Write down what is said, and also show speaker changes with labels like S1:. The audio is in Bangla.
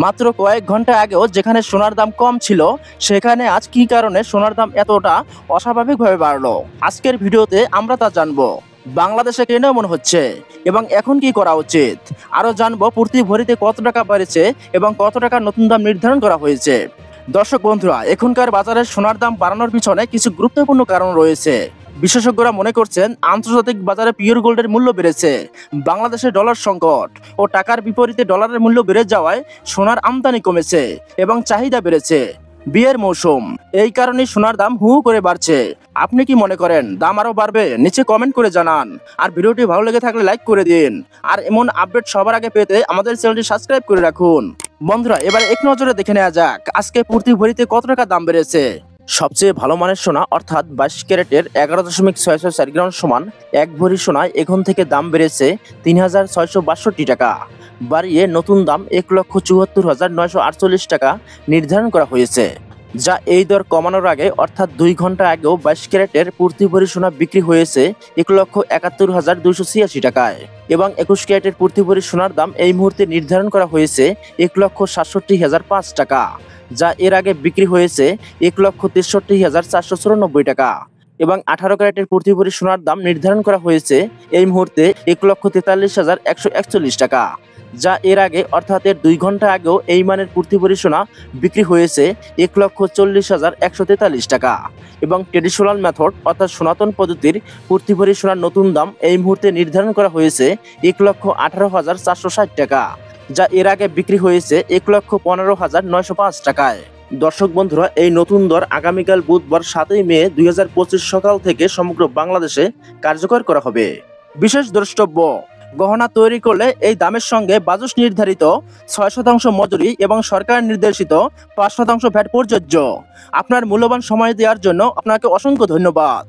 S1: মাত্র কয়েক ঘন্টা আগেও যেখানে সোনার দাম কম ছিল, সেখানে আজ কি কারণে সোনার দাম এতটা অস্বাভাবিকভাবে বাড়লো, আজকের ভিডিওতে আমরা তা জানবো। বাংলাদেশে কেন এমন হচ্ছে এবং এখন কি করা উচিত, আরও জানবো প্রতি ভরিতে কত টাকা বেড়েছে এবং কত টাকা নতুন দাম নির্ধারণ করা হয়েছে। দর্শক বন্ধুরা, এখনকার বাজারে সোনার দাম বাড়ানোর পিছনে কিছু গুরুত্বপূর্ণ কারণ রয়েছে। বিশেষজ্ঞরা মনে করছেন আন্তর্জাতিক বাজারে পিওর গোল্ডের মূল্য বেড়েছে, বাংলাদেশে ডলার সংকট ও টাকার বিপরীতে ডলারের মূল্য বেড়ে যাওয়ায় সোনার আমদানি কমেছে এবং চাহিদা বেড়েছে। বিয়ের মৌসুম, এই কারণে সোনার দাম হু হু করে বাড়ছে। আপনি কি মনে করেন দাম আরও বাড়বে? নিচে কমেন্ট করে জানান। আর ভিডিওটি ভালো লেগে থাকলে লাইক করে দিন। আর এমন আপডেট সবার আগে পেতে আমাদের চ্যানেলটি সাবস্ক্রাইব করে রাখুন। বন্ধুরা, এবার এক নজরে দেখে নেওয়া যাক আজকে প্রতি ভরিতে কত টাকা দাম বেড়েছে। সবচেয়ে ভালো মানের সোনা অর্থাৎ 22 ক্যারেটের 11.664 গ্রাম সমান এক ভরি সোনায় এখন থেকে দাম বেড়েছে 3,662 টাকা, বাড়িয়ে নতুন দাম 1,74,948 টাকা নির্ধারণ করা হয়েছে। যা এই দর কমানোর আগে অর্থাৎ 2 ঘন্টা আগেও 22 ক্যারেটের প্রতি ভরি সোনা বিক্রি হয়েছে 1,71,286 টাকায় এবং 21 ক্যারেটের প্রতি ভরি সোনার দাম এই মুহূর্তে নির্ধারণ করা হয়েছে 1,67,005 টাকা, যা এর আগে বিক্রি হয়েছে 1,63,494 টাকা এবং 18 ক্যারেটের প্রতি ভরি সোনার দাম নির্ধারণ করা হয়েছে এই মুহূর্তে 1,43,141 টাকা, যা এর আগে অর্থাৎ এর 2 ঘন্টা আগেও এই মানের প্রতি ভরি সোনা বিক্রি হয়েছে 1,40,143 টাকা এবং ট্রেডিশনাল মেথড অর্থাৎ সনাতন পদ্ধতির প্রতি ভরি সোনার নতুন দাম এই মুহূর্তে নির্ধারণ করা হয়েছে 1,18,460 টাকা, যা এর আগে বিক্রি হয়েছে 1,15,905 টাকায়। দর্শক বন্ধুরা, এই নতুন দর আগামীকাল বুধবার 7 মে 2025 সকাল থেকে সমগ্র বাংলাদেশে কার্যকর করা হবে। বিশেষ দ্রষ্টব্য, গহনা তৈরি করলে এই দামের সঙ্গে বাজস নির্ধারিত 6% মজুরি এবং সরকার নির্দেশিত 5% ভ্যাট প্রযোজ্য। আপনার মূল্যবান সময় দেওয়ার জন্য আপনাকে অসংখ্য ধন্যবাদ।